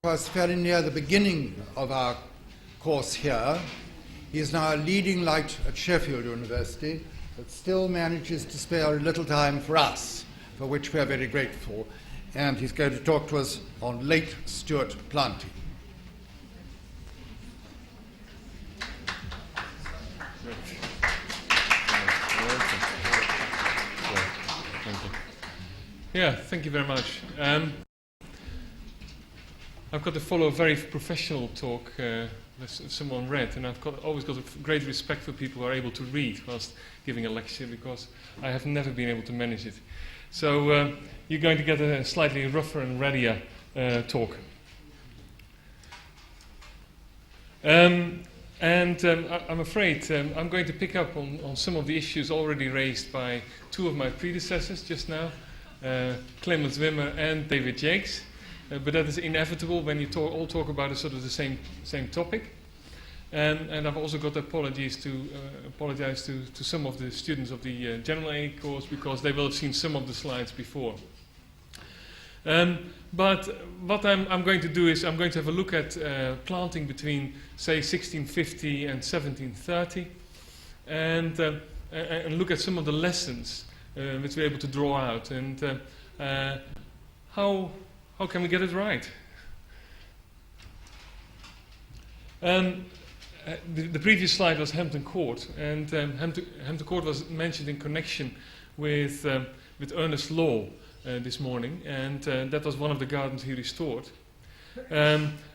was fairly near the beginning of our course here. He is now a leading light at Sheffield University, but still manages to spare a little time for us, for which we are very grateful. And he's going to talk to us on Late-Stuart planting. Yeah, thank you very much. I've got to follow a very professional talk that someone read, and I've always got a great respect for people who are able to read whilst giving a lecture, because I have never been able to manage it. So you're going to get a slightly rougher and readier talk. I'm afraid I'm going to pick up on some of the issues already raised by two of my predecessors just now, Clemens Wimmer and David Jakes. But that is inevitable when you all talk about sort of the same topic. And I've also got to apologize to some of the students of the General A course, because they will have seen some of the slides before. But what I'm going to do is I'm going to have a look at planting between, say, 1650 and 1730, and look at some of the lessons which we're able to draw out, and how can we get it right? The previous slide was Hampton Court, and Hampton Court was mentioned in connection with Ernest Law this morning, and that was one of the gardens he restored.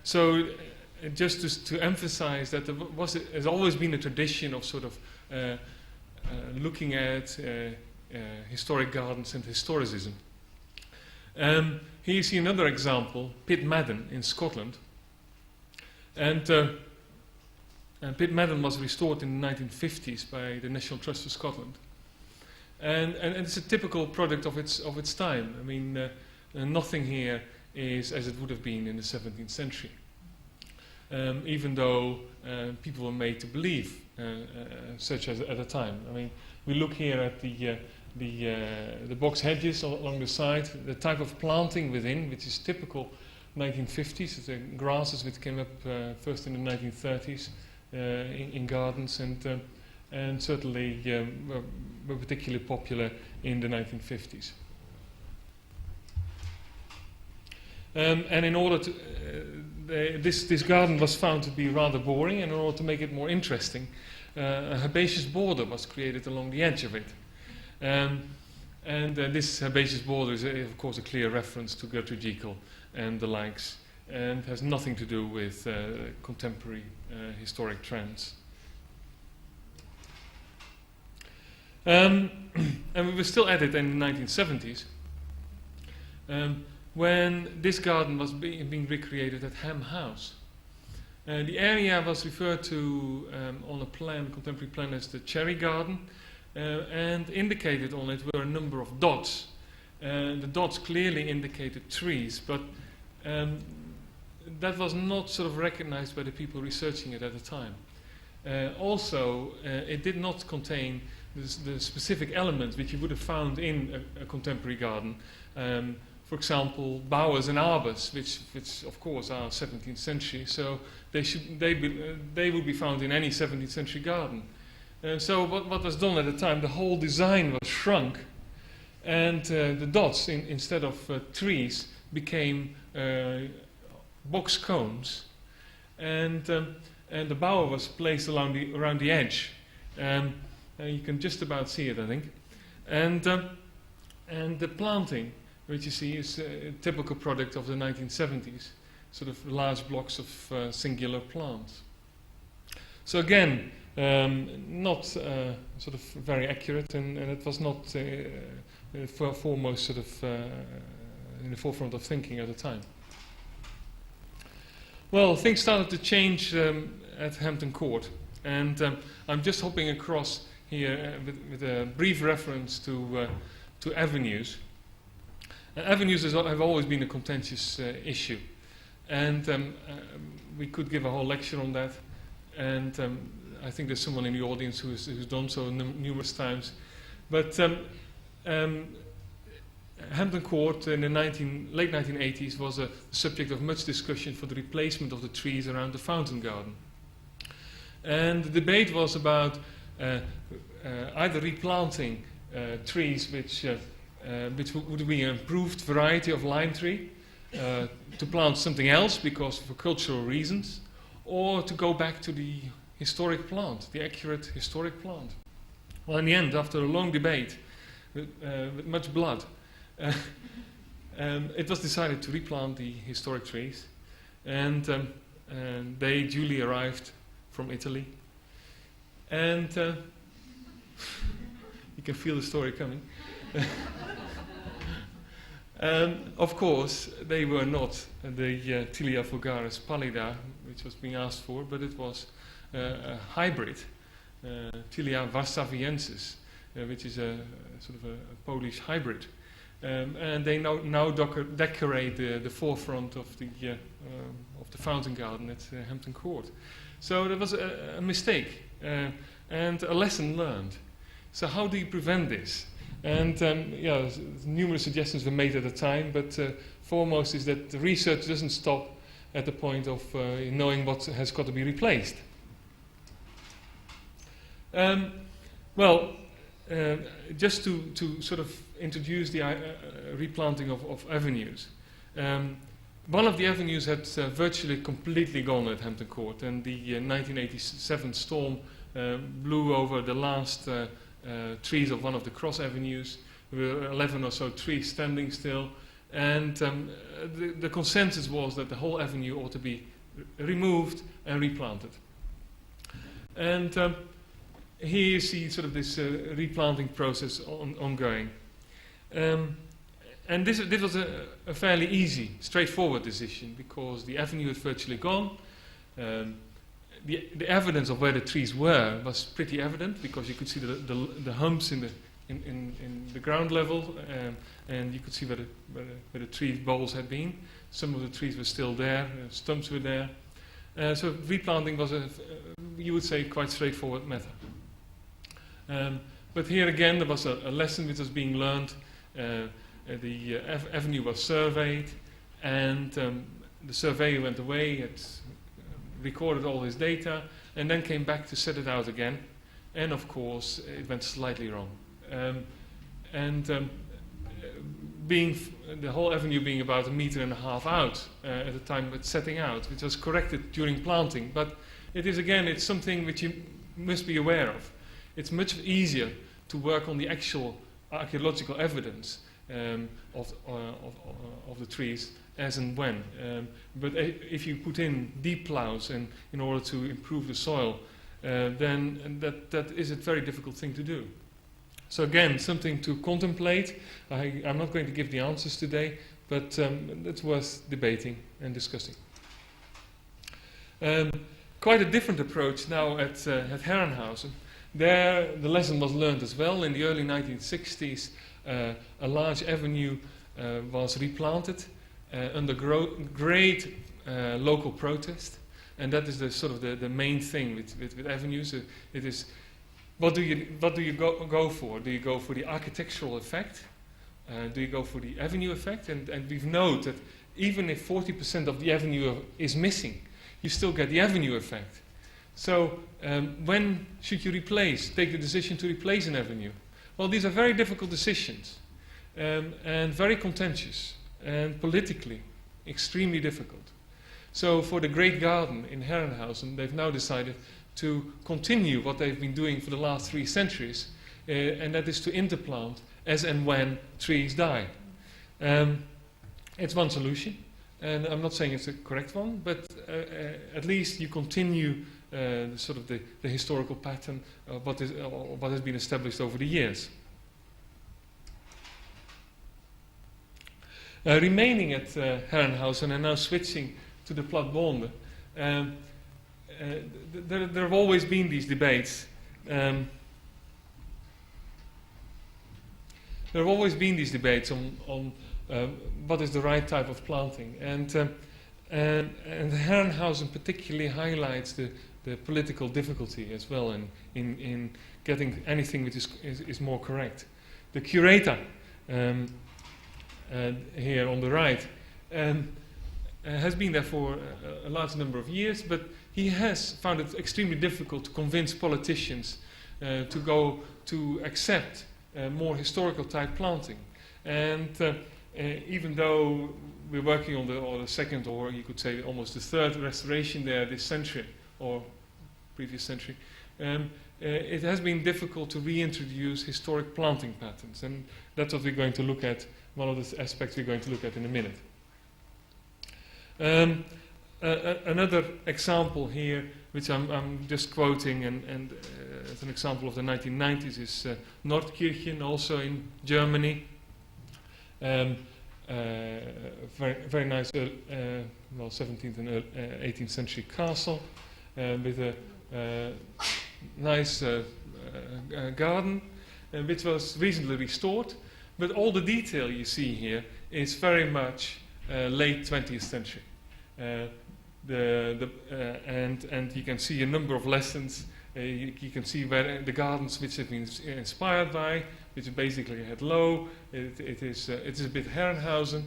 So just to emphasize that there's always been a tradition of sort of looking at historic gardens and historicism. Here you see another example, Pit Madden in Scotland. And Pit Madden was restored in the 1950s by the National Trust for Scotland. And it's a typical product of its time. I mean, nothing here is as it would have been in the 17th century. Even though people were made to believe such as at the time. I mean, we look here at the box hedges along the side, the type of planting within, which is typical 1950s, the grasses which came up first in the 1930s in gardens, and certainly were particularly popular in the 1950s. And in order to, this garden was found to be rather boring, and in order to make it more interesting, a herbaceous border was created along the edge of it. This herbaceous border is, of course, a clear reference to Gertrude Jekyll and the likes, and has nothing to do with contemporary historic trends. And we were still at it in the 1970s, when this garden was being recreated at Ham House. The area was referred to on a contemporary plan, as the Cherry Garden, and indicated on it were a number of dots. The dots clearly indicated trees, but that was not sort of recognized by the people researching it at the time. Also, it did not contain the specific elements which you would have found in a contemporary garden. For example, bowers and arbors, which of course are 17th century, so they would be found in any 17th century garden. So what was done at the time, the whole design was shrunk, and the dots, instead of trees, became box cones, and the bower was placed around the edge. You can just about see it, I think. And the planting, which you see, is a typical product of the 1970s, sort of large blocks of singular plants. So again, not sort of very accurate, and it was not foremost sort of in the forefront of thinking at the time. Well, things started to change at Hampton Court, and I'm just hopping across here with a brief reference to avenues. Avenues have always been a contentious issue, and we could give a whole lecture on that, and I think there's someone in the audience who's done so numerous times. But Hampton Court in the late 1980s was a subject of much discussion for the replacement of the trees around the fountain garden. And the debate was about either replanting trees which would be an improved variety of lime tree, to plant something else because for cultural reasons, or to go back to the historic plant, the accurate historic plant. Well, in the end, after a long debate with much blood, it was decided to replant the historic trees, and they duly arrived from Italy. And you can feel the story coming. Of course, they were not the Tilia vulgaris pallida, which was being asked for, but it was a hybrid, Tilia varsaviensis, which is a sort of a Polish hybrid. And they now decorate the forefront of the fountain garden at Hampton Court. So there was a mistake and a lesson learned. So how do you prevent this? And numerous suggestions were made at the time, but foremost is that the research doesn't stop at the point of knowing what has got to be replaced. Just to sort of introduce the replanting of avenues. One of the avenues had virtually completely gone at Hampton Court, and the 1987 storm blew over the last trees of one of the cross avenues. There were 11 or so trees standing still, and the consensus was that the whole avenue ought to be removed and replanted. And here you see sort of this replanting process ongoing. And this was a fairly easy, straightforward decision because the avenue had virtually gone. The evidence of where the trees were was pretty evident because you could see the humps in the ground level, and you could see where the tree boles had been. Some of the trees were still there, stumps were there. So replanting was you would say, quite straightforward method. But here again, there was a lesson which was being learned. The avenue was surveyed, and the surveyor went away, had recorded all his data, and then came back to set it out again. And of course, it went slightly wrong. Being the whole avenue being about 1.5 meters out at the time of setting out, which was corrected during planting. But it is again, it's something which you must be aware of. It's much easier to work on the actual archaeological evidence of the trees as and when. But if you put in deep plows in order to improve the soil, then that is a very difficult thing to do. So again, something to contemplate. I'm not going to give the answers today, but it's worth debating and discussing. Quite a different approach now at Herrenhausen. There, the lesson was learned as well. In the early 1960s, a large avenue was replanted under great local protest, and that is the main thing with avenues. It is what do you go for? Do you go for the architectural effect? Do you go for the avenue effect? And we've noted that even if 40% of the avenue is missing, you still get the avenue effect. So when should you take the decision to replace an avenue? Well, these are very difficult decisions and very contentious and politically extremely difficult. So for the Great Garden in Herrenhausen, they've now decided to continue what they've been doing for the last 3 centuries, and that is to interplant as and when trees die. It's one solution, and I'm not saying it's the correct one, but at least you continue the historical pattern of what has been established over the years. Remaining at Herrenhausen and now switching to the Plattbonde, there have always been these debates. There have always been these debates on what is the right type of planting, and Herrenhausen particularly highlights the political difficulty as well in getting anything which is more correct. The curator here on the right, has been there for a large number of years, but he has found it extremely difficult to convince politicians to go to accept more historical type planting. And even though we're working on the second, or you could say almost the third restoration there this century, or previous century, it has been difficult to reintroduce historic planting patterns. And that's what we're going to look at, one of the aspects we're going to look at in a minute. Another example here, which I'm just quoting, and as an example of the 1990s, is Nordkirchen, also in Germany. Very nice, 17th and 18th century castle with a nice garden, which was recently restored. But all the detail you see here is very much late 20th century. And you can see a number of lessons. You can see where the gardens which have been inspired by, which basically had low. It is a bit Herrenhausen.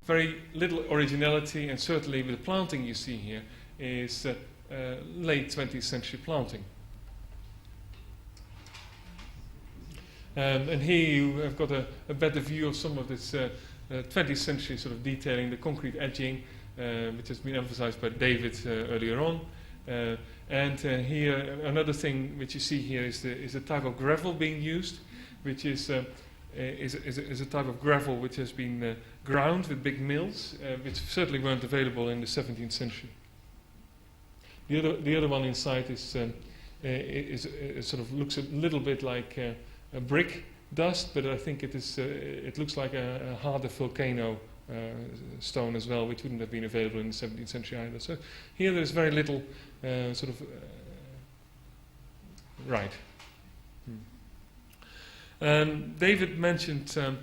Very little originality, and certainly with the planting you see here is late 20th century planting. And here you have got a better view of some of this 20th century sort of detailing, the concrete edging, which has been emphasized by David earlier on. And here, another thing which you see here is the type of gravel being used, which is a type of gravel which has been ground with big mills, which certainly weren't available in the 17th century. The other one inside is sort of looks a little bit like a brick dust, but I think it looks like a harder volcano stone as well, which wouldn't have been available in the 17th century either. So here there's very little right. David mentioned. Jan,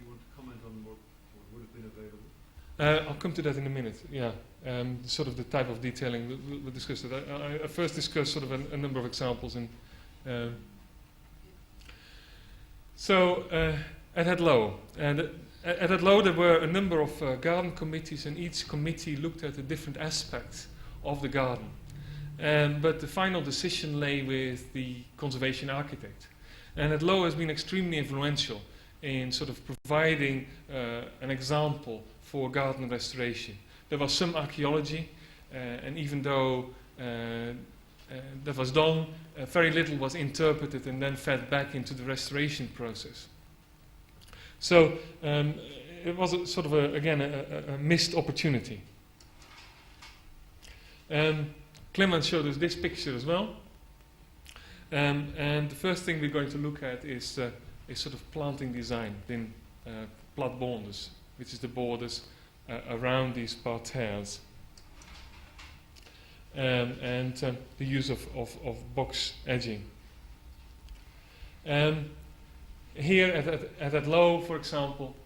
you want to comment on what would have been available? I'll come to that in a minute. Yeah, sort of the type of detailing we'll discuss it. I first discussed sort of a number of examples, and so at Hadlow, and at Hadlow there were a number of garden committees, and each committee looked at a different aspect of the garden. But the final decision lay with the conservation architect. And Hadlow has been extremely influential in sort of providing an example for garden restoration. There was some archaeology, and even though that was done, very little was interpreted and then fed back into the restoration process. So it was a sort of a missed opportunity. Clement showed us this picture as well. And the first thing we're going to look at is sort of planting design in platborders, which is the borders around these parterres. And the use of box edging. Here at Hadlow, for example,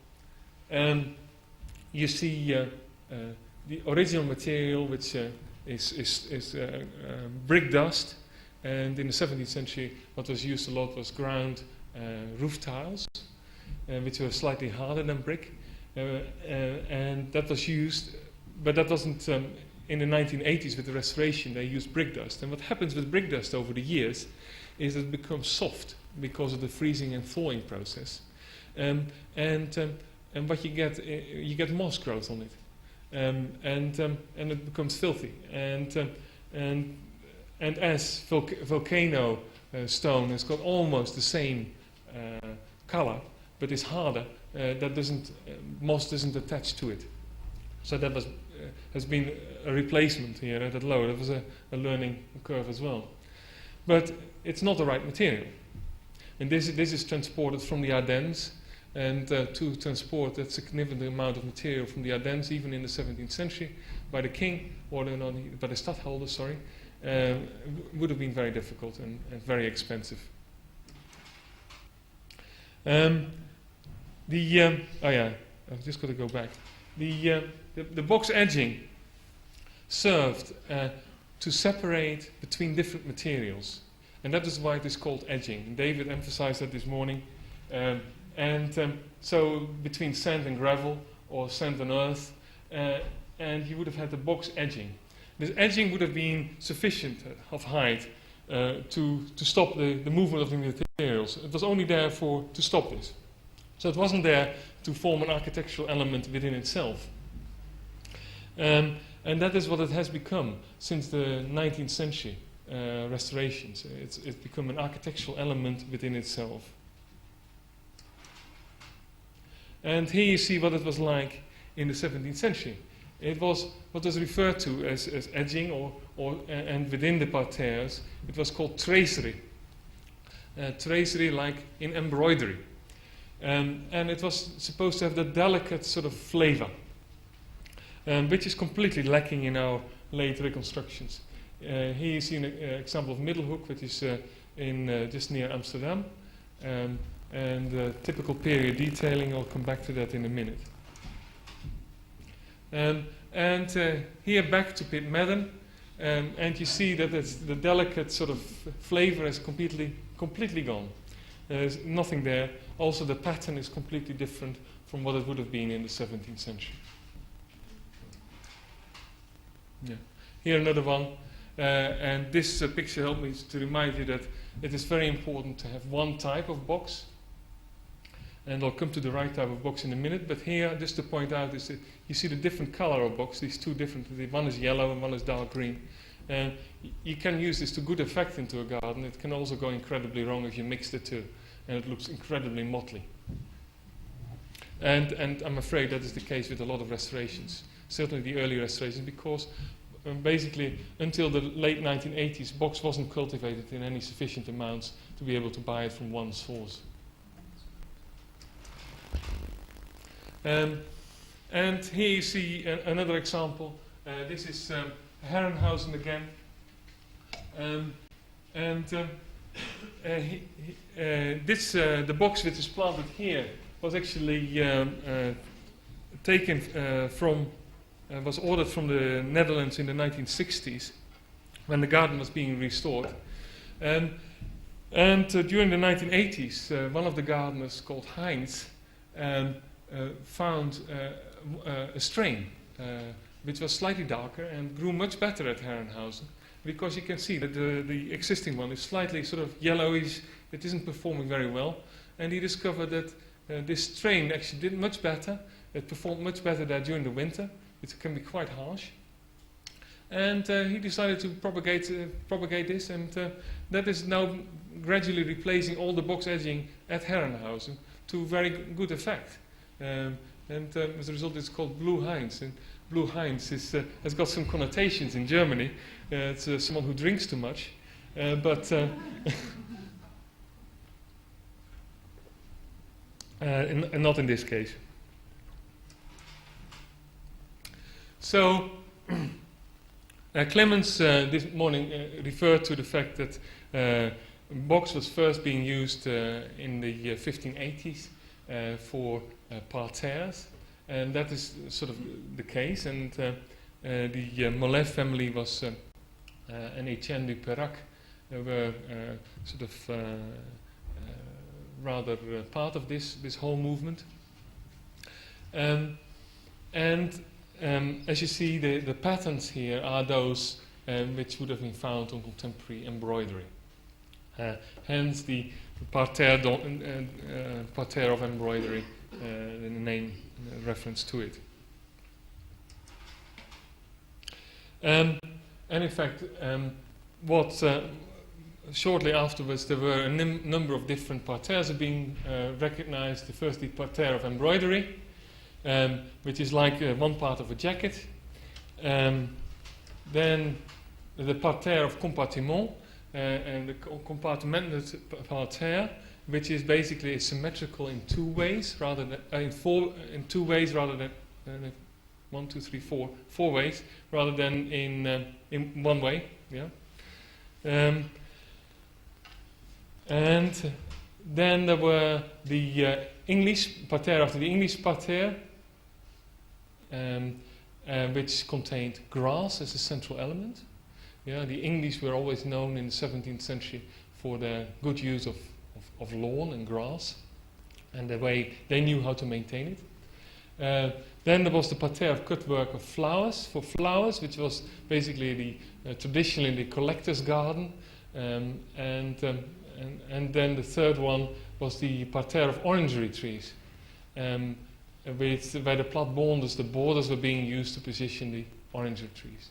you see the original material, which is brick dust. And in the 17th century, what was used a lot was ground roof tiles, which were slightly harder than brick. And that was used, but that wasn't... in the 1980s, with the restoration, they used brick dust. And what happens with brick dust over the years is it becomes soft because of the freezing and thawing process. And what you get moss growth on it. And it becomes filthy. And as volcano stone has got almost the same color, but is harder, moss doesn't attach to it. So that has been a replacement here at Hadlow. There was a learning curve as well. But it's not the right material. And this is transported from the Ardennes, and to transport that significant amount of material from the Ardennes, even in the 17th century, by the king, or by the stadtholder, would have been very difficult and very expensive. I've just got to go back. The box edging served to separate between different materials, and that is why it is called edging. And David emphasized that this morning. And so between sand and gravel or sand and earth, and you would have had the box edging. This edging would have been sufficient of height to stop the movement of the materials. It was only there to stop this. So it wasn't there to form an architectural element within itself. And that is what it has become since the 19th century restorations. It's become an architectural element within itself. And here you see what it was like in the 17th century. It was what was referred to as edging, and within the parterres, it was called tracery. Tracery like in embroidery. And it was supposed to have the delicate sort of flavor, which is completely lacking in our late reconstructions. Here you see an example of Middelhoek, which is just near Amsterdam. And typical period detailing, I'll come back to that in a minute. And here back to Pit Madden, and you see that the delicate sort of flavor is completely gone. There's nothing there. Also, the pattern is completely different from what it would have been in the 17th century. Yeah. Here another one, and this picture helped me to remind you that it is very important to have one type of box. And I'll come to the right type of box in a minute, but here, just to point out, is that you see the different color of box, these two different, one is yellow and one is dark green. And you can use this to good effect into a garden. It can also go incredibly wrong if you mix the two, and it looks incredibly motley. And I'm afraid that is the case with a lot of restorations, certainly the early restorations, because basically until the late 1980s, box wasn't cultivated in any sufficient amounts to be able to buy it from one source. And here you see another example. This is Herrenhausen again. The box which is planted here was actually was ordered from the Netherlands in the 1960s when the garden was being restored. And during the 1980s, one of the gardeners called Heinz found a strain which was slightly darker and grew much better at Herrenhausen, because you can see that the existing one is slightly sort of yellowish, it isn't performing very well, and he discovered that this strain actually did much better. It performed much better there during the winter. It can be quite harsh. And he decided to propagate this, and that is now gradually replacing all the box edging at Herrenhausen to very good effect. And as a result, it's called Blue Heinz. And Blue Heinz has got some connotations in Germany. It's someone who drinks too much, but and not in this case. So Clemens this morning referred to the fact that box was first being used in the 1580s for parterres, and that is sort of the case. And the Mollet family was and Etienne du Perrac were sort of rather part of this whole movement. As you see, the patterns here are those which would have been found on contemporary embroidery. Hence the parterre of embroidery, the name reference to it. And in fact, shortly afterwards there were a number of different parterres being recognized. First, the parterre of embroidery, which is like one part of a jacket. Then the parterre of compartiment, and the compartmented parterre, which is basically symmetrical in two ways rather than in two ways rather than 1, 2, 3, 4 ways rather than in one way. Yeah. And then there were the English parterre after the English parterre, which contained grass as a central element. Yeah, the English were always known in the 17th century for their good use of lawn and grass. and the way they knew how to maintain it. Then there was the parterre of cutwork of flowers, which was basically traditionally the collector's garden. And then the third one was the parterre of orangery trees, where the platbonders, the borders were being used to position the orangery trees.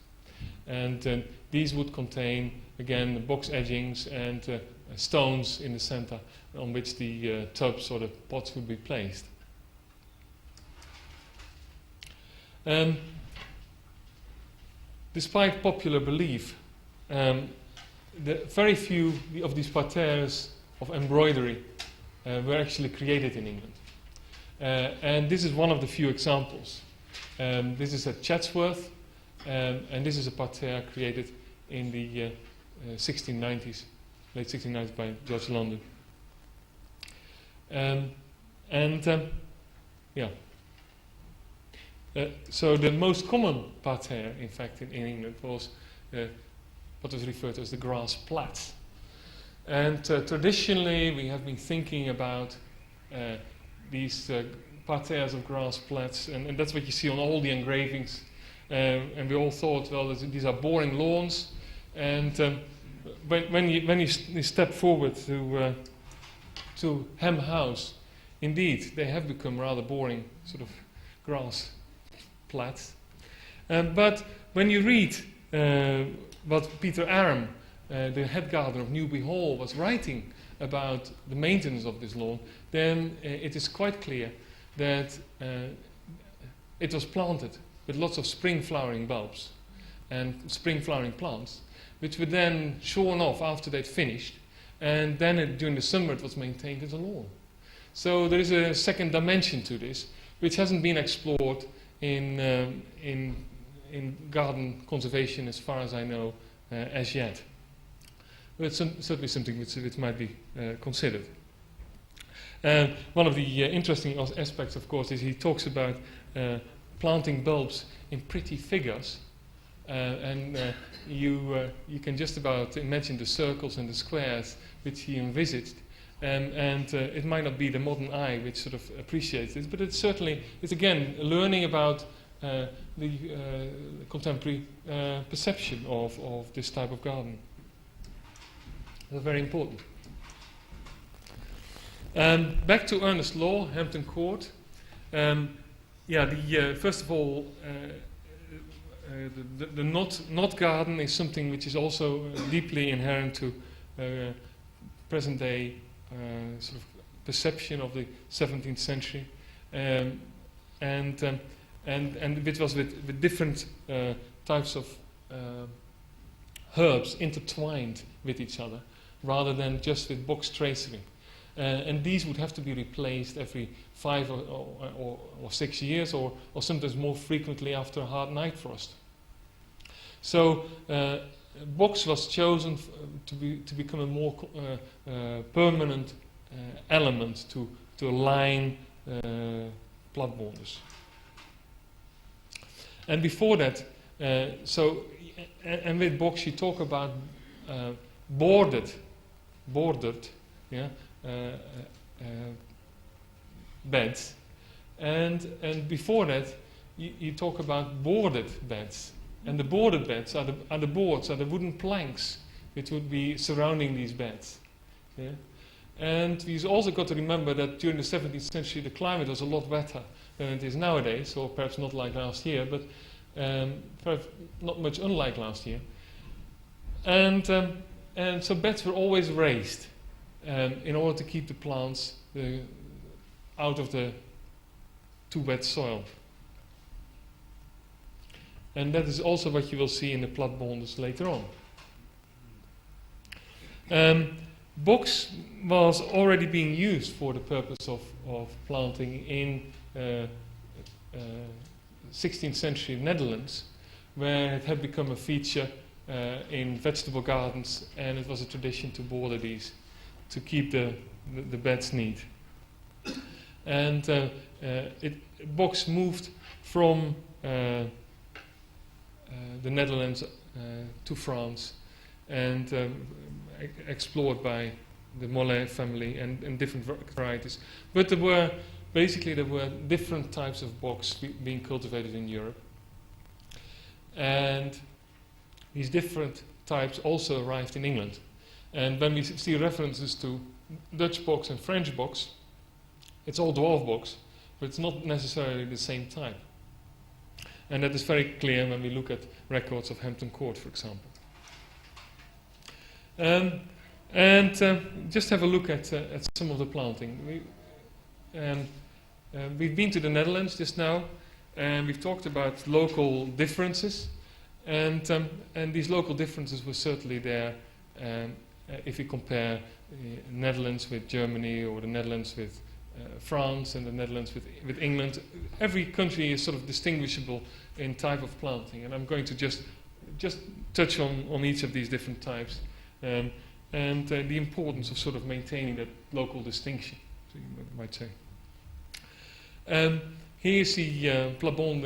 And these would contain, again, the box edgings and stones in the center on which the tubs or the pots would be placed. Despite popular belief, very few of these parterres of embroidery were actually created in England. And this is one of the few examples. This is at Chatsworth, and this is a parterre created in the 1690s, late 1690s by George London. So the most common parterre, in fact, in England was what was referred to as the grass plat. And traditionally, we have been thinking about these parterres of grass plats, and that's what you see on all the engravings. And we all thought, well, these are boring lawns. And when you step forward to Ham House, indeed, they have become rather boring sort of grass plats. But when you read what Peter Aram, the head gardener of Newby Hall, was writing about the maintenance of this lawn, then it is quite clear that it was planted with lots of spring flowering bulbs and spring flowering plants, which were then shorn off after they'd finished, and then during the summer it was maintained as a lawn. So there is a second dimension to this, which hasn't been explored in garden conservation, as far as I know, as yet. But it's certainly something which might be considered. One of the interesting aspects, of course, is he talks about planting bulbs in pretty figures, and you can just about imagine the circles and the squares which he envisaged. And it might not be the modern eye which sort of appreciates this, but it's again learning about the contemporary perception of this type of garden. That's very important. Back to Ernest Law, Hampton Court. First of all, the knot garden is something which is also deeply inherent to present-day sort of perception of the 17th century, and which was with different types of herbs intertwined with each other, rather than just with box tracery. And these would have to be replaced every 5 or 6 years, or sometimes more frequently after a hard night frost. So box was chosen to become a more permanent element to align platbonders. And before that, and with box you talk about bordered, beds, and before that you talk about boarded beds, and the boarded beds are the boards, are the wooden planks which would be surrounding these beds. Yeah? And we've also got to remember that during the 17th century the climate was a lot wetter than it is nowadays, or perhaps not like last year, but perhaps not much unlike last year. And so beds were always raised in order to keep the plants out of the too wet soil. And that is also what you will see in the platbonders later on. Box was already being used for the purpose of planting in 16th century Netherlands, where it had become a feature in vegetable gardens, and it was a tradition to border these to keep the beds neat. And box moved from the Netherlands to France, and explored by Mollet family and different varieties. But there were different types of box being cultivated in Europe. And these different types also arrived in England. And when we see references to Dutch box and French box, it's all dwarf box, but it's not necessarily the same type. And that is very clear when we look at records of Hampton Court, for example. Just have a look at some of the planting. We've been to the Netherlands just now, and we've talked about local differences, and these local differences were certainly there if you compare the Netherlands with Germany, or the Netherlands with France, and the Netherlands with England. Every country is sort of distinguishable in type of planting, and I'm going to just touch on each of these different types, and the importance of sort of maintaining that local distinction, so you might say. Here you see plabond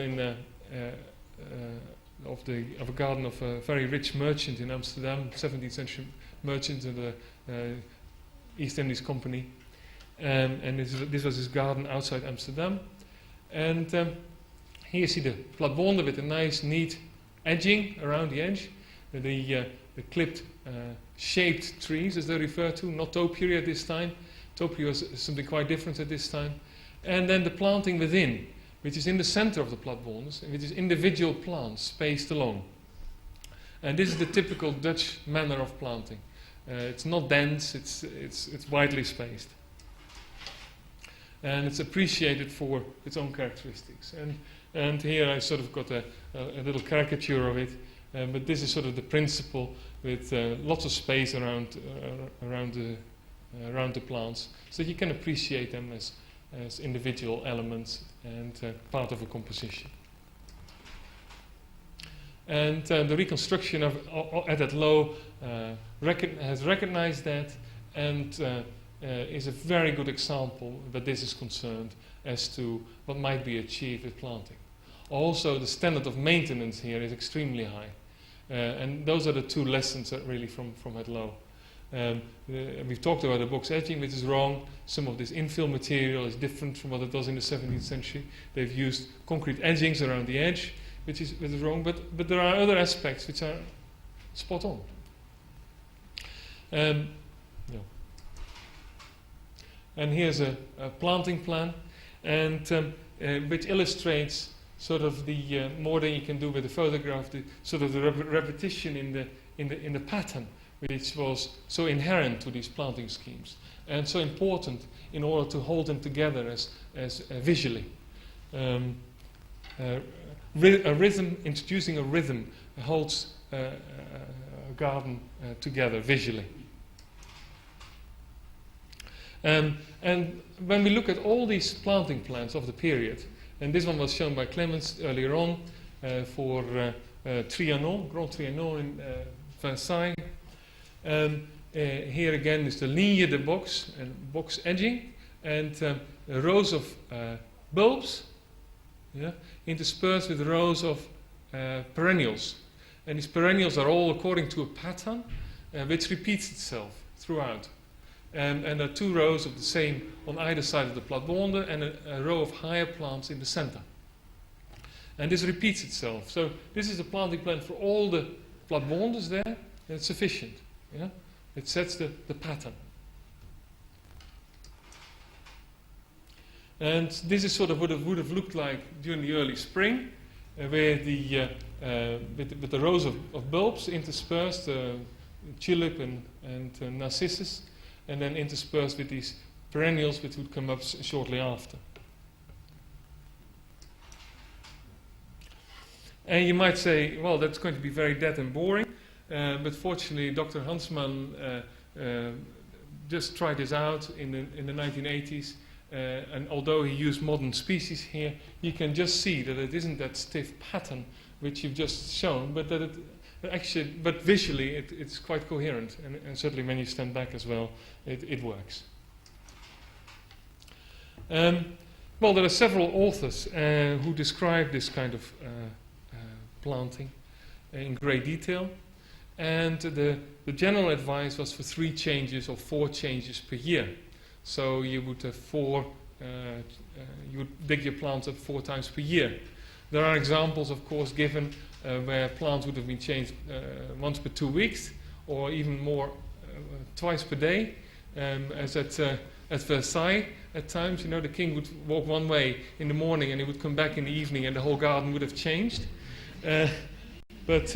of a garden of a very rich merchant in Amsterdam, 17th century merchant in the East Indies Company, and this was his garden outside Amsterdam. And here you see the plabond with a nice, neat edging around the edge, the clipped, shaped trees, as they refer to, not topiary at this time. Topiary was something quite different at this time. And then the planting within, which is in the center of the plabonds, which is individual plants spaced along. And this is the typical Dutch manner of planting. It's not dense, it's widely spaced. And it's appreciated for its own characteristics. And here I sort of got a little caricature of it, but this is sort of the principle, with lots of space around the plants, so you can appreciate them as individual elements and part of a composition. And the Reconstruction at that low has recognized that, and is a very good example that this is concerned as to what might be achieved with planting. Also, the standard of maintenance here is extremely high. And those are the two lessons that really from that low. We've talked about the box edging, which is wrong. Some of this infill material is different from what it does in the 17th century. They've used concrete edgings around the edge, which is wrong. But there are other aspects which are spot on. And here's a planting plan, and which illustrates sort of the more than you can do with the photograph, the sort of the repetition in the pattern, which was so inherent to these planting schemes, and so important in order to hold them together as visually. A rhythm, introducing a rhythm, holds a garden together visually. And when we look at all these planting plans of the period, and this one was shown by Clemens earlier on for Trianon, Grand Trianon in Versailles. Here again is the ligne de box and box edging, and rows of bulbs, interspersed with rows of perennials. And these perennials are all according to a pattern which repeats itself throughout. And there are two rows of the same on either side of the plabonde, and a row of higher plants in the center. And this repeats itself. So this is a planting plan for all the plabondes there, and it's sufficient. Yeah? It sets the pattern. And this is sort of what it would have looked like during the early spring, where with the rows of bulbs interspersed, tulip and narcissus, and then interspersed with these perennials which would come up shortly after. And you might say, well, that's going to be very dead and boring, but fortunately Dr. Hansman just tried this out in the 1980s, and although he used modern species here, you can just see that it isn't that stiff pattern which you've just shown, but that but visually it's quite coherent, and certainly when you stand back as well, it works. Well, there are several authors who describe this kind of planting in great detail, and the general advice was for 3 changes or 4 changes per year. So you would have you would dig your plants up 4 times per year. There are examples, of course, given where plants would have been changed once per 2 weeks, or even more, twice per day, as at Versailles at times. You know, the king would walk one way in the morning and he would come back in the evening and the whole garden would have changed. But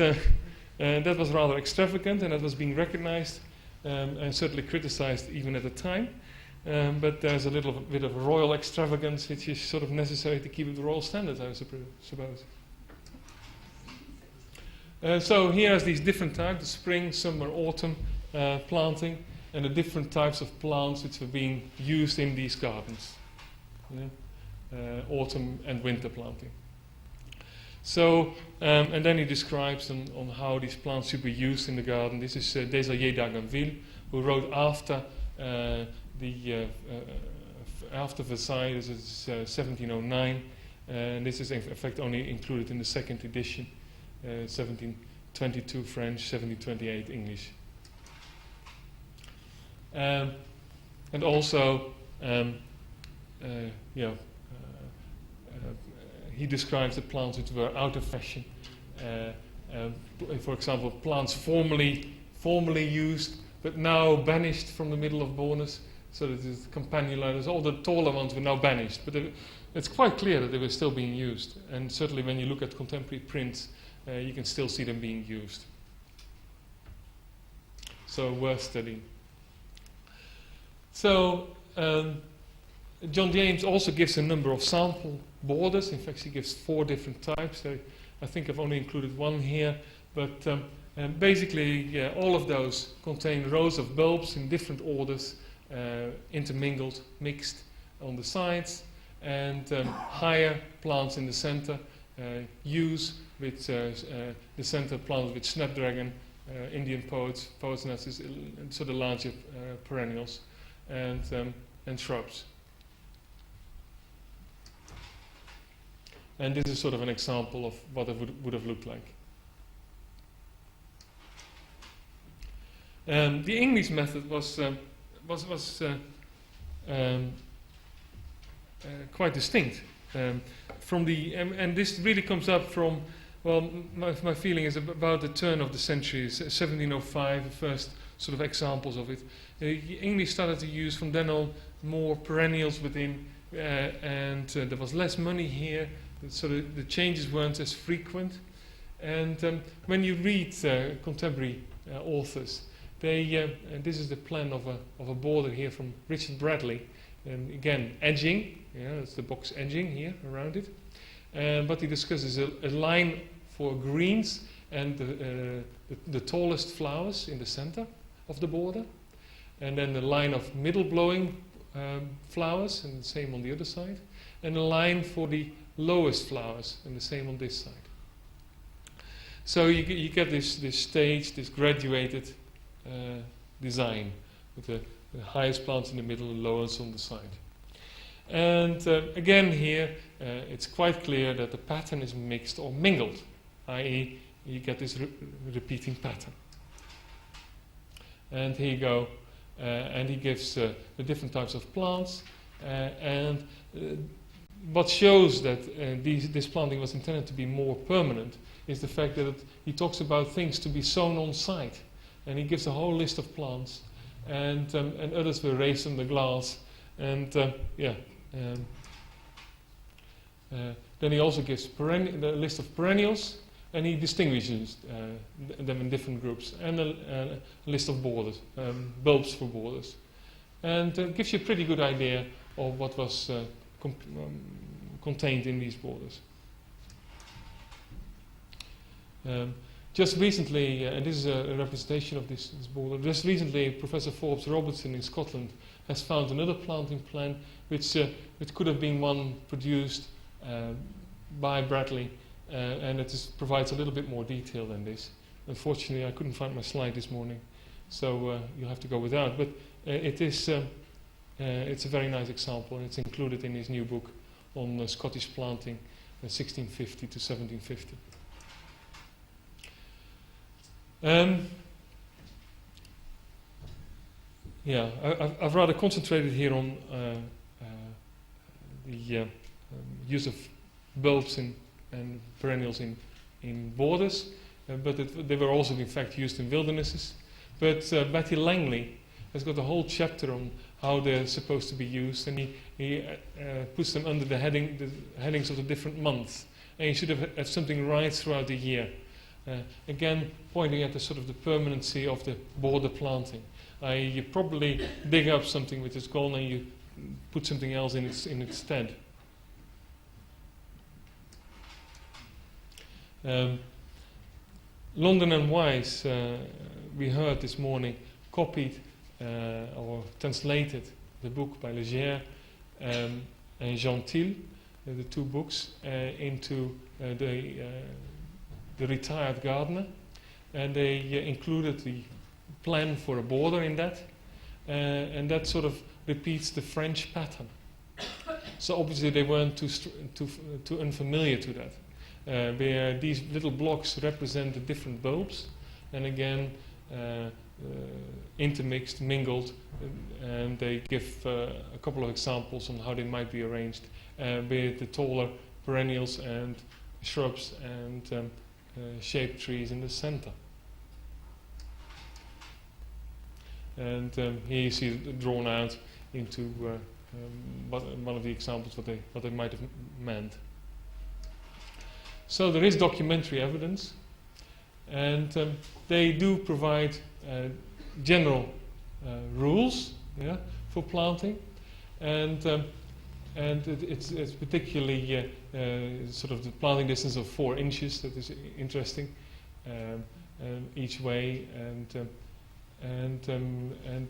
that was rather extravagant, and that was being recognized and certainly criticized even at the time. But there's a little bit of royal extravagance which is sort of necessary to keep it the royal standards, I suppose. So here are these different types: the spring, summer, autumn planting, and the different types of plants which were being used in these gardens. Autumn and winter planting. So, and then he describes on how these plants should be used in the garden. This is Desayes d'Argenville, who wrote after after Versailles. This is 1709, and this is in fact only included in the 2nd edition, 1722 French, 1728 English. And also, he describes the plants which were out of fashion. For example, plants formerly used, but now banished from the middle of Bornes. So that the campanula, all the taller ones were now banished. But it's quite clear that they were still being used. And certainly when you look at contemporary prints, you can still see them being used. So worth studying. So John James also gives a number of sample borders. In fact, he gives 4 different types. I think I've only included 1 here. But basically, all of those contain rows of bulbs in different orders, intermingled, mixed on the sides, and higher plants in the center, yews with the center planted with snapdragon, Indian poets nuts, so the larger perennials, and shrubs. And this is sort of an example of what it would have looked like. The English method was quite distinct from the, and this really comes up from, well, my feeling is about the turn of the century, 1705, the first sort of examples of it. The English started to use from then on more perennials within, and there was less money here, so the changes weren't as frequent. And when you read contemporary authors, this is the plan of a border here from Richard Bradley. Again, edging, that's the box edging here around it. But he discusses a line for greens and the tallest flowers in the center of the border. And then the line of middle blowing flowers, and the same on the other side. And a line for the lowest flowers, and the same on this side. So you get this stage, this graduated design with the highest plants in the middle and lowest on the side. And again here it's quite clear that the pattern is mixed or mingled, i.e. you get this repeating pattern. And here you go, and he gives the different types of plants, and what shows that this planting was intended to be more permanent is the fact that he talks about things to be sown on site. And he gives a whole list of plants, and others were raised on the glass, and then he also gives the list of perennials, and he distinguishes them in different groups, and a list of borders, bulbs for borders, and gives you a pretty good idea of what was contained in these borders. Just recently, and this is a representation of this border, just recently Professor Forbes Robertson in Scotland has found another planting plan which could have been one produced by Bradley, and it provides a little bit more detail than this. Unfortunately, I couldn't find my slide this morning, so you'll have to go without. But it's a very nice example, and it's included in his new book on Scottish planting, 1650 to 1750. Yeah, I've rather concentrated here on the use of bulbs and perennials in borders, but they were also in fact used in wildernesses. But Betty Langley has got a whole chapter on how they're supposed to be used, and he puts them under the headings of the different months. And you should have something right throughout the year. Again, pointing at the sort of the permanency of the border planting. You probably dig up something which is gone and you put something else in its stead. London and Wise, we heard this morning, copied or translated the book by Leger and Gentil, the two books, into the Retired Gardener, and they included the plan for a border in that, and that sort of repeats the French pattern. So obviously they weren't too unfamiliar to that. Where these little blocks represent the different bulbs, and again intermixed, mingled, and they give a couple of examples on how they might be arranged, with the taller perennials and shrubs and shade trees in the center. And here you see it drawn out into one of the examples what they might have meant. So there is documentary evidence, and they do provide general rules, yeah, for planting, and it's particularly sort of the planting distance of 4 inches that is interesting each way, and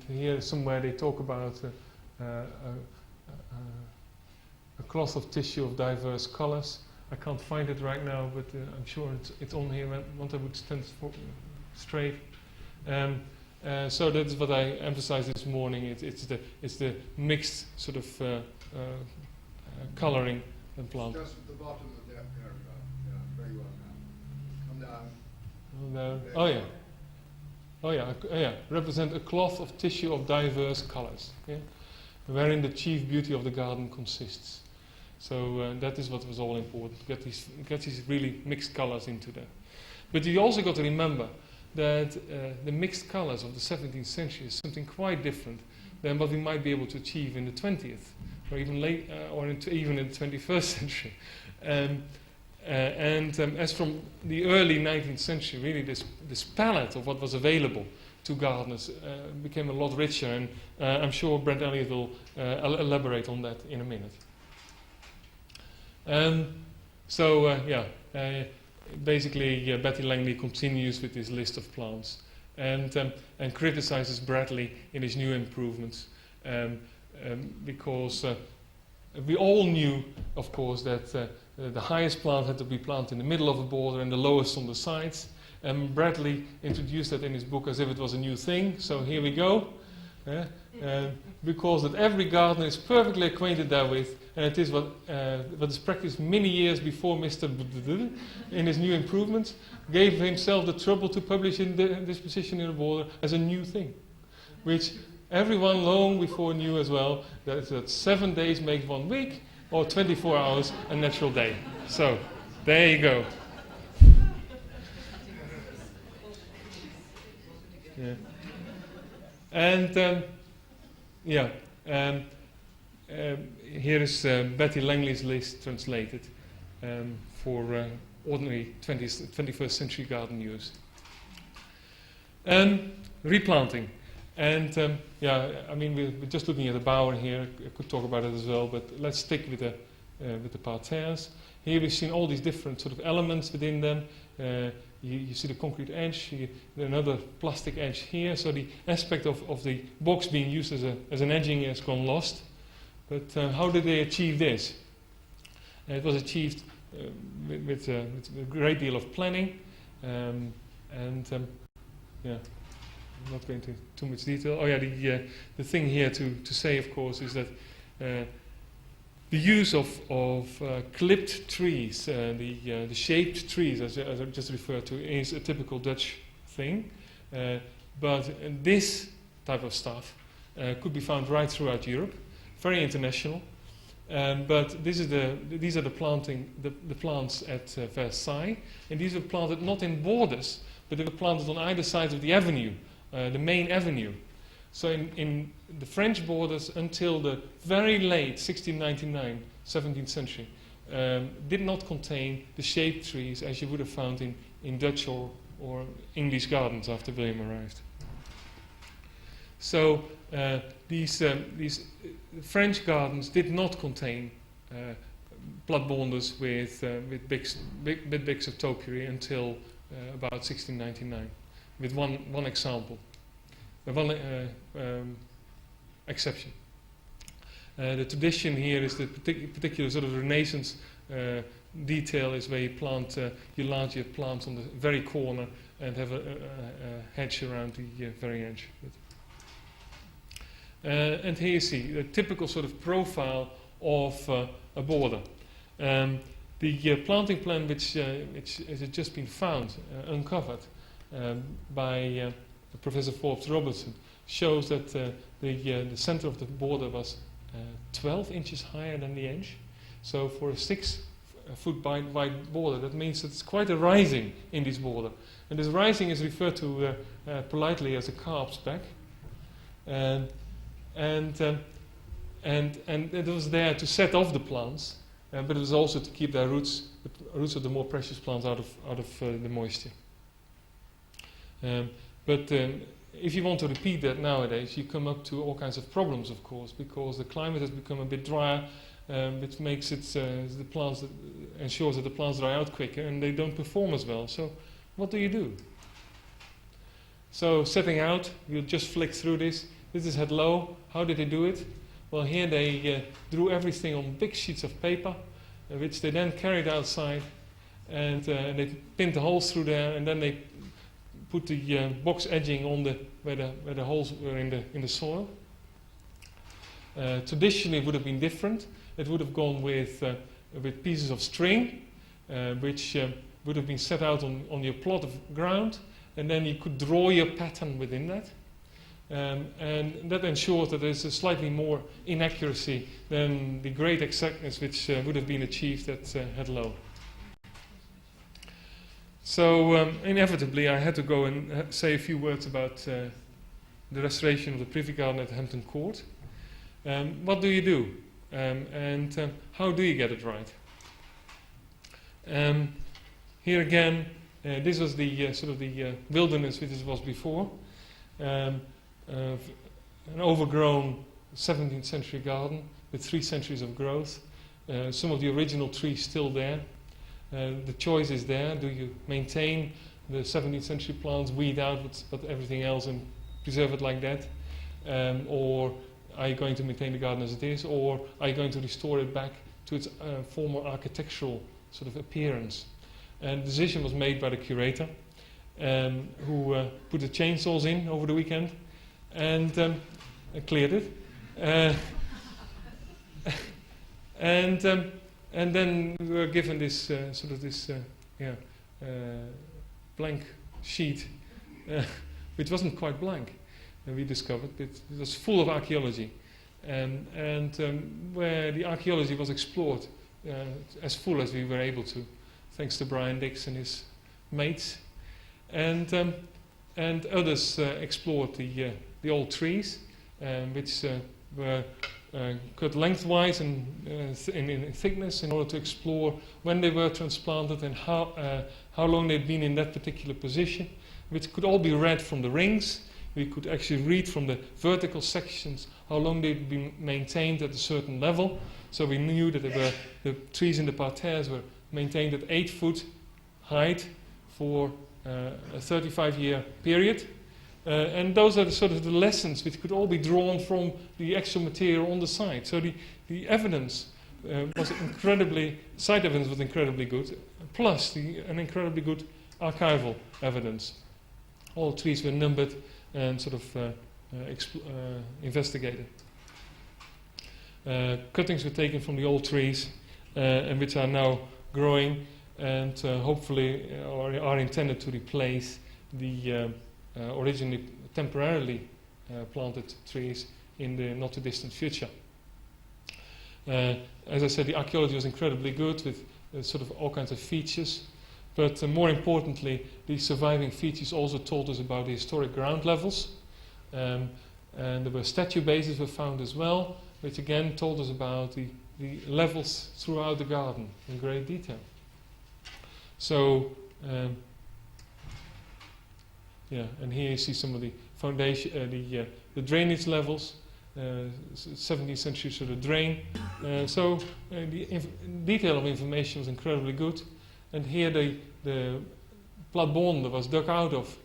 here somewhere they talk about a cloth of tissue of diverse colors. I can't find it right now, but I'm sure it's on here once I would stand straight. So that's what I emphasized this morning. It's the mixed sort of coloring and plant. Just at the bottom of that paragraph. Yeah, very well now. Come down. Oh yeah. Oh yeah. Represent a cloth of tissue of diverse colors, yeah? Wherein the chief beauty of the garden consists. So that is what was all important, to get these really mixed colors into there. But you also got to remember that the mixed colors of the 17th century is something quite different than what we might be able to achieve in the 20th, or even even in the 21st century. As from the early 19th century, really this palette of what was available to gardeners became a lot richer, and I'm sure Brent Elliott will elaborate on that in a minute. Basically, Betty Langley continues with this list of plants and criticizes Bradley in his new improvements, because we all knew, of course, that the highest plant had to be planted in the middle of a border and the lowest on the sides. And Bradley introduced that in his book as if it was a new thing. So here we go. Because that every gardener is perfectly acquainted therewith, and it is what is practiced many years before Mr. in his new improvements gave himself the trouble to publish in this position in the border as a new thing, which everyone long before knew as well, that 7 days make 1 week, or 24 hours a natural day. So there you go. Yeah. And here is Betty Langley's list translated for ordinary 21st century garden use. Replanting. And I mean, we're just looking at the bower here. I could talk about it as well, but let's stick with the parterres. Here we've seen all these different sort of elements within them. You see the concrete edge, another plastic edge here. So the aspect of the box being used as an edging has gone lost. But how did they achieve this? It was achieved with a great deal of planning, I'm not going into too much detail. Oh yeah, the thing here to say, of course, is that the use of clipped trees, the shaped trees, as I just referred to, is a typical Dutch thing. But this type of stuff could be found right throughout Europe, very international. But these are the plants at Versailles, and these were planted not in borders, but they were planted on either side of the avenue, the main avenue. So in the French borders until the very late 1699, 17th century, did not contain the shade trees as you would have found in Dutch or English gardens after William arrived. So these French gardens did not contain platbonders with big bigs of topiary until about 1699, with one example, one exception. The tradition here is the particular sort of Renaissance detail is where you large your plants on the very corner and have a hedge around the very edge. And here you see the typical sort of profile of a border. The planting plan which has just been found, uncovered by Professor Forbes Robertson, shows that the center of the border was 12 inches higher than the edge. So for a 6 foot wide border, that means that it's quite a rising in this border. And this rising is referred to politely as a calf's back. And it was there to set off the plants, but it was also to keep their roots of the more precious plants out of the moisture. But if you want to repeat that nowadays, you come up to all kinds of problems, of course, because the climate has become a bit drier, which makes it the plants ensures that the plants dry out quicker and they don't perform as well. So, what do you do? So, setting out, we'll just flick through this. This is head low. How did they do it? Well, here they drew everything on big sheets of paper, which they then carried outside, and they pinned the holes through there, and then they put the box edging on where the holes were in the soil. Traditionally, it would have been different. It would have gone with pieces of string, which would have been set out on your plot of ground, and then you could draw your pattern within that. And that ensures that there's a slightly more inaccuracy than the great exactness which would have been achieved at head low. So inevitably I had to go and say a few words about the restoration of the Privy Garden at Hampton Court. What do you do? And how do you get it right? Here again, this was the sort of the wilderness which it was before. An overgrown 17th century garden with 3 centuries of growth. Some of the original trees still there. The choice is there. Do you maintain the 17th century plants, weed out but everything else and preserve it like that? Or are you going to maintain the garden as it is? Or are you going to restore it back to its former architectural sort of appearance? And the decision was made by the curator, who put the chainsaws in over the weekend and cleared it. And then we were given this blank sheet, which wasn't quite blank, and we discovered it was full of archaeology, and where the archaeology was explored as full as we were able to, thanks to Brian Dix and his mates, and others explored the old trees, which were cut lengthwise and in thickness in order to explore when they were transplanted and how long they'd been in that particular position, which could all be read from the rings. We could actually read from the vertical sections how long they'd been maintained at a certain level. So we knew that the trees in the parterres were maintained at 8 foot height for a 35-year period. And those are the sort of the lessons which could all be drawn from the actual material on the site. So the evidence was site evidence was incredibly good, plus an incredibly good archival evidence. All trees were numbered and sort of investigated. Cuttings were taken from the old trees, and which are now growing and hopefully are intended to replace the originally temporarily planted trees in the not too distant future. As I said, the archaeology was incredibly good with sort of all kinds of features, but more importantly, the surviving features also told us about the historic ground levels, and there were statue bases were found as well, which again told us about the levels throughout the garden in great detail. So, and here you see some of the foundation, the drainage levels, 17th century sort of drain. The detail of information was incredibly good. And here the platbonde was dug out of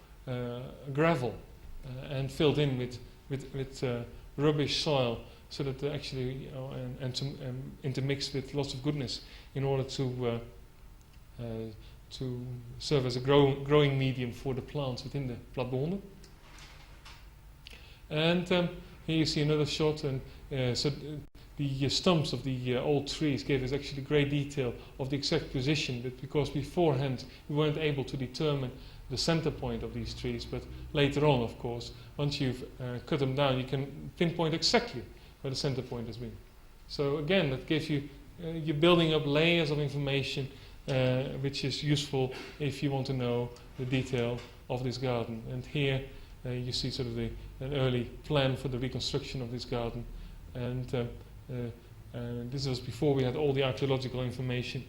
gravel and filled in with rubbish soil, so that they actually intermixed with lots of goodness in order to serve as a growing medium for the plants within the platbonde. And here you see another shot, and so the stumps of the old trees gave us actually great detail of the exact position, but because beforehand we weren't able to determine the center point of these trees, but later on, of course, once you've cut them down, you can pinpoint exactly where the center point has been. So again, that gives you, you're building up layers of information, which is useful if you want to know the detail of this garden. And here you see sort of an early plan for the reconstruction of this garden. And this was before we had all the archaeological information.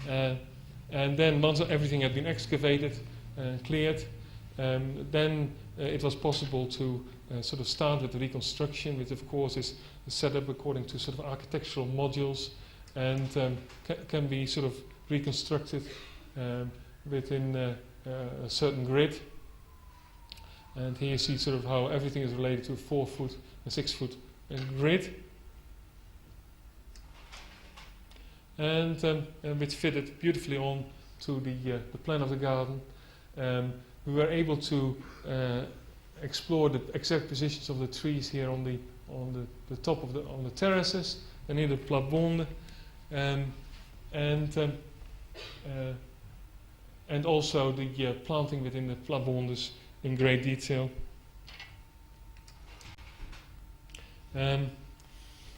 And then once everything had been excavated and cleared, then it was possible to sort of start with the reconstruction, which of course is set up according to sort of architectural modules, and can be sort of reconstructed within a certain grid. And here you see sort of how everything is related to a 4-foot and 6-foot grid, and which fitted beautifully on to the plan of the garden. We were able to explore the exact positions of the trees here on the top of the terraces and in the platbonde, and also the planting within the platbondes in great detail. And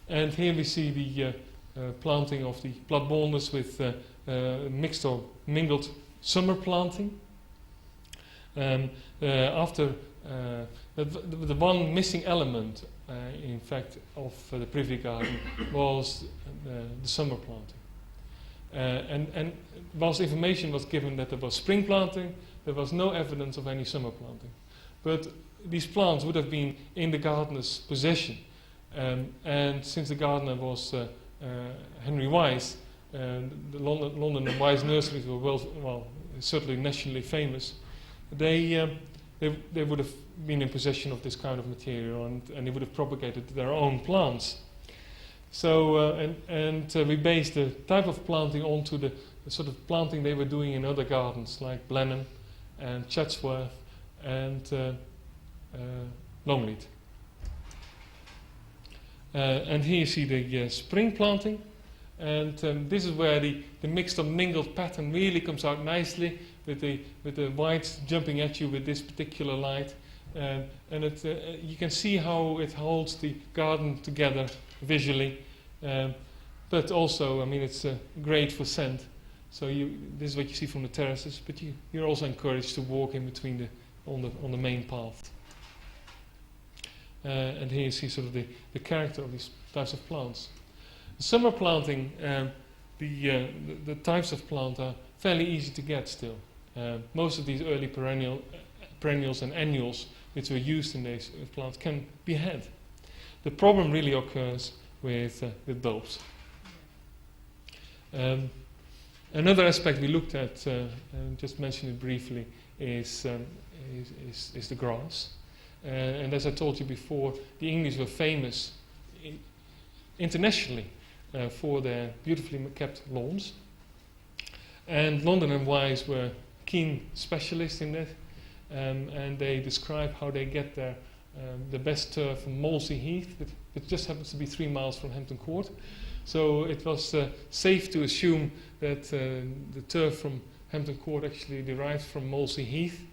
here we see the planting of the platbondes with mixed or mingled summer planting. After the one missing element, in fact, of the Privy Garden was the summer planting. And whilst information was given that there was spring planting, there was no evidence of any summer planting. But these plants would have been in the gardener's possession. And since the gardener was Henry Wise, the London and Wise nurseries were certainly nationally famous, they would have been in possession of this kind of material, and they would have propagated their own plants. So we based the type of planting onto the sort of planting they were doing in other gardens like Blenheim and Chatsworth and Longleat. And here you see the spring planting, and this is where the mixed or mingled pattern really comes out nicely, with the whites jumping at you with this particular light, and you can see how it holds the garden together visually, but also, I mean, it's great for scent. So this is what you see from the terraces, but you're also encouraged to walk in between on the main path. And here you see sort of the character of these types of plants. Summer planting, the types of plant are fairly easy to get still. Most of these early perennials and annuals which were used in these plants can be had. The problem really occurs with bulbs. Another aspect we looked at, and just mentioned it briefly, is the grass. And as I told you before, the English were famous internationally for their beautifully kept lawns. And London and Wise were keen specialists in that, and they describe how they get the best turf from Molesey Heath, which just happens to be 3 miles from Hampton Court. So it was safe to assume that the turf from Hampton Court actually derives from Molesey Heath.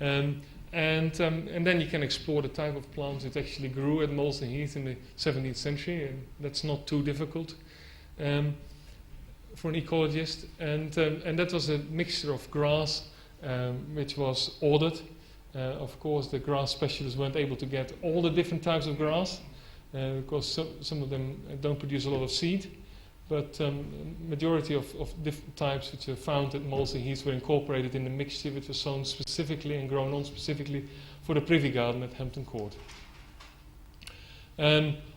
And then you can explore the type of plants that actually grew at Molesey Heath in the 17th century, and that's not too difficult for an ecologist. And that was a mixture of grass, which was ordered. Of course, the grass specialists weren't able to get all the different types of grass, because some of them don't produce a lot of seed. But majority of different types which are found at Molesey Heath were incorporated in the mixture which was sown specifically and grown on specifically for the Privy Garden at Hampton Court.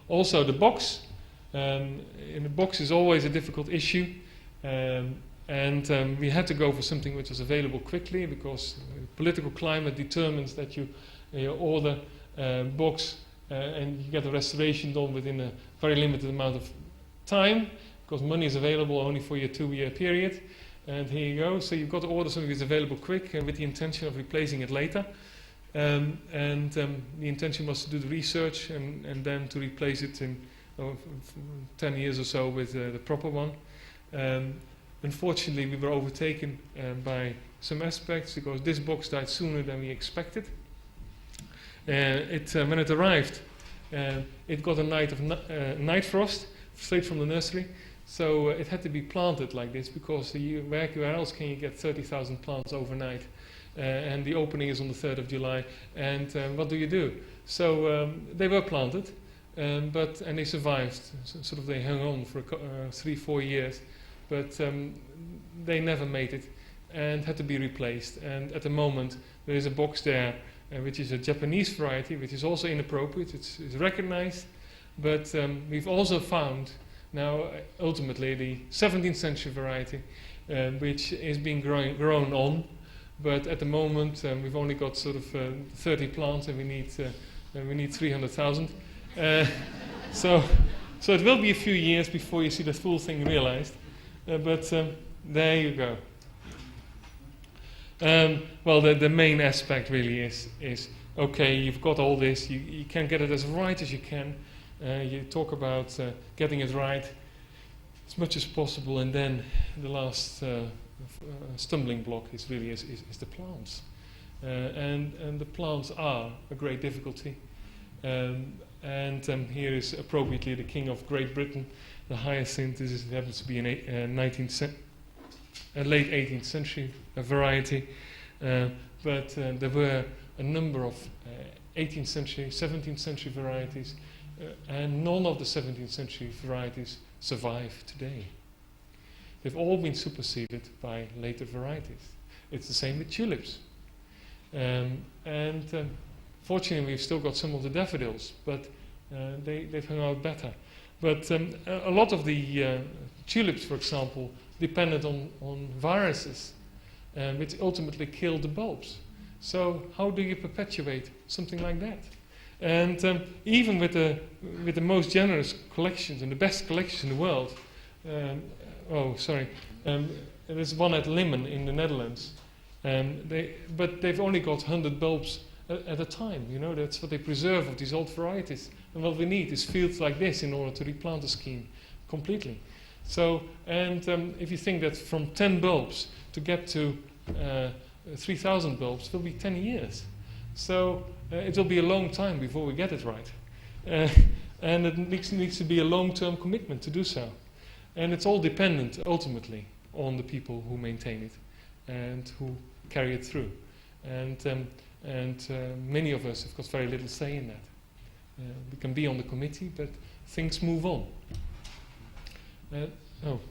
Also the box. In the box is always a difficult issue. We had to go for something which was available quickly, because political climate determines that you order box and you get the restoration done within a very limited amount of time, because money is available only for your 2-year period. And here you go. So you've got to order something that's available quick with the intention of replacing it later. The intention was to do the research and then to replace it in 10 years or so with the proper one. Unfortunately, we were overtaken by some aspects, because this box died sooner than we expected. When it arrived, it got a night of night frost straight from the nursery. So it had to be planted like this, because where else can you get 30,000 plants overnight? And the opening is on the 3rd of July. And what do? So they were planted, and they survived. Sort of they hung on for 3-4 years, but they never made it and had to be replaced. And at the moment, there is a box there, which is a Japanese variety, which is also inappropriate. It's recognized, but we've also found now, ultimately, the 17th century variety, which is being grown on, but at the moment we've only got sort of 30 plants, and we need 300,000. So it will be a few years before you see the full thing realized. But there you go. Well, the main aspect really is okay. You've got all this. You can get it as right as you can. You talk about getting it right as much as possible, and then the last stumbling block is the plants, and the plants are a great difficulty. Here is appropriately the King of Great Britain, the hyacinth. This happens to be a late 18th century variety, but there were a number of 18th century, 17th century varieties. And none of the 17th century varieties survive today. They've all been superseded by later varieties. It's the same with tulips. Fortunately, we've still got some of the daffodils, but they've hung out better. But a lot of the tulips, for example, depended on viruses, which ultimately killed the bulbs. So how do you perpetuate something like that? And even with the most generous collections and the best collections in the world, there's one at Limmen in the Netherlands, but they've only got 100 bulbs at a time. That's what they preserve of these old varieties. And what we need is fields like this in order to replant the scheme completely. So, if you think that from 10 bulbs to get to 3,000 bulbs will be 10 years. So it will be a long time before we get it right. And it needs to be a long-term commitment to do so. And it's all dependent, ultimately, on the people who maintain it and who carry it through. And many of us have got very little say in that. We can be on the committee, but things move on.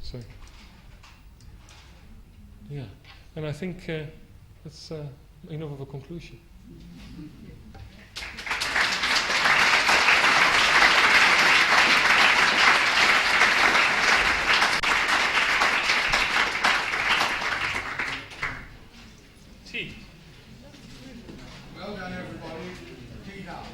Sorry. Yeah, and I think that's enough of a conclusion. Tea. Well done, everybody. Tea now.